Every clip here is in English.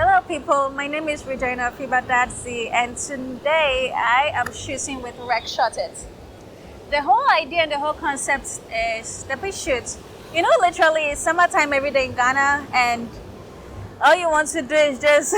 Hello people, my name is Reuben and Afiba, and today I am shooting with Rec Shot It. The whole idea and the whole concept is the Photoshoot. You know, literally it's summertime every day in Ghana, and all you want to do is just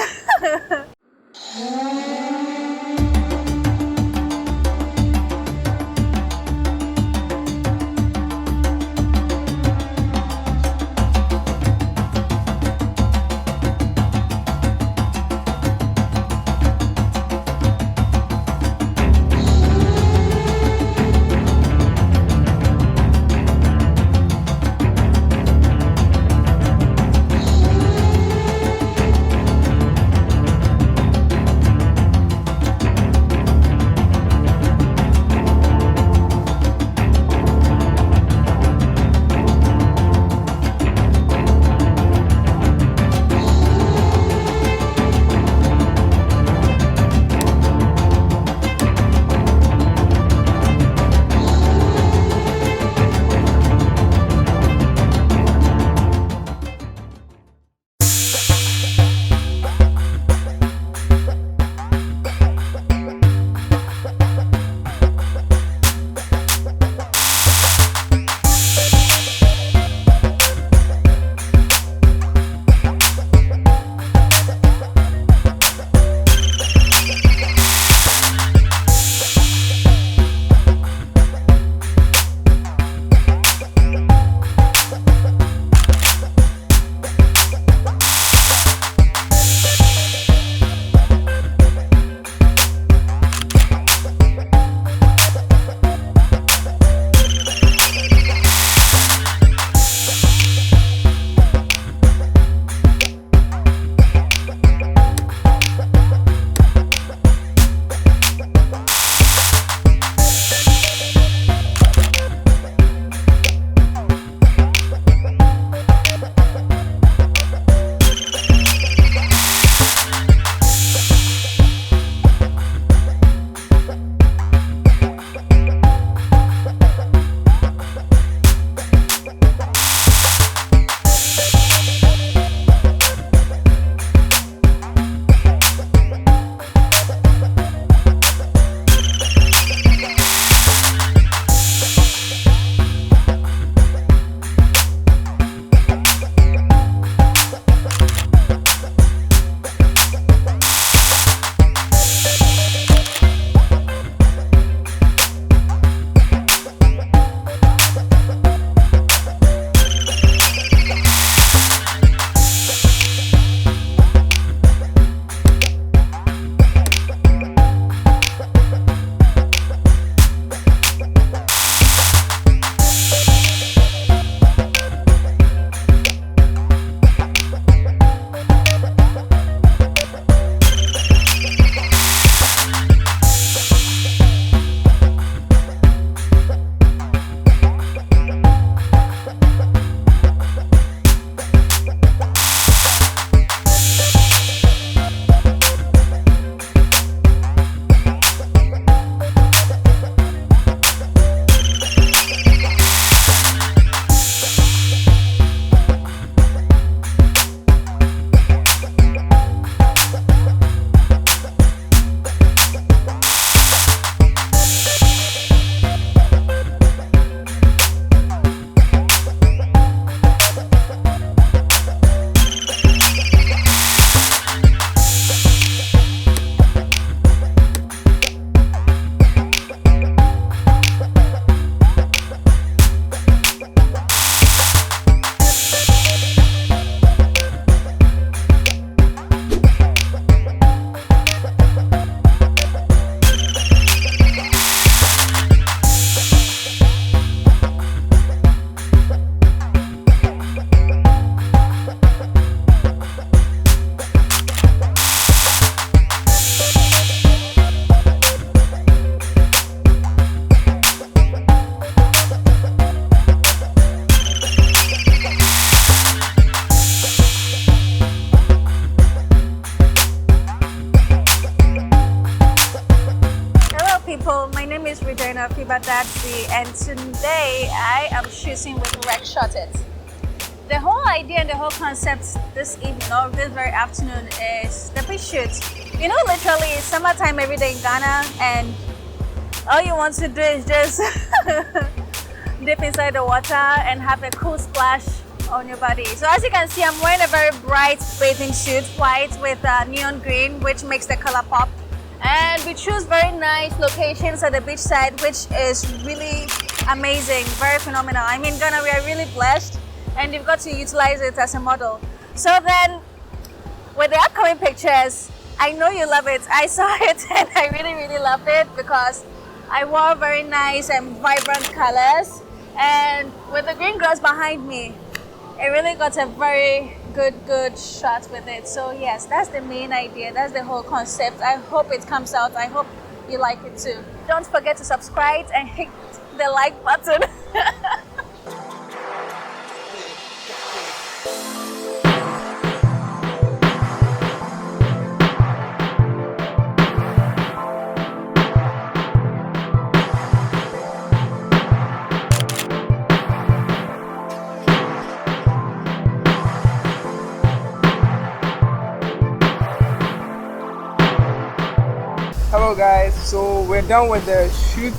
people, my name is Reuben and Afiba, and today I am shooting with Rec Shot It. The whole idea and the whole concept this evening or this very afternoon is the beach shoot. You know, literally it's summertime every day in Ghana, and all you want to do is just dip inside the water and have a cool splash on your body. So as you can see, I'm wearing a very bright bathing suit, white with neon green, which makes the color pop. And we choose very nice locations at the beach side, which is really amazing, very phenomenal. I mean, Ghana, we are really blessed, and you've got to utilize it as a model. So then, with the upcoming pictures, I know you love it. I saw it and I really loved it because I wore very nice and vibrant colors, and with the green grass behind me, it really got a very good shot with it. So yes, that's the main idea, that's the whole concept. I hope it comes out. I hope you like it too. Don't forget to subscribe and hit the like button. Hello guys, so we're done with the shoot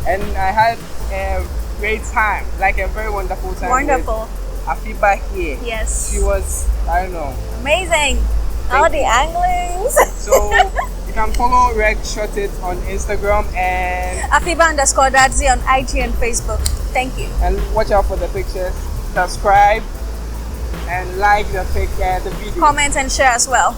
and I had a great time, like a very wonderful time. Wonderful. With Afiba here. Yes. She was, I don't know. Amazing. All the anglings. So you can follow Reg Shot It on Instagram and Afiba_Dadzi on IG and Facebook. Thank you. And watch out for the pictures. Subscribe and like the video. Comment and share as well.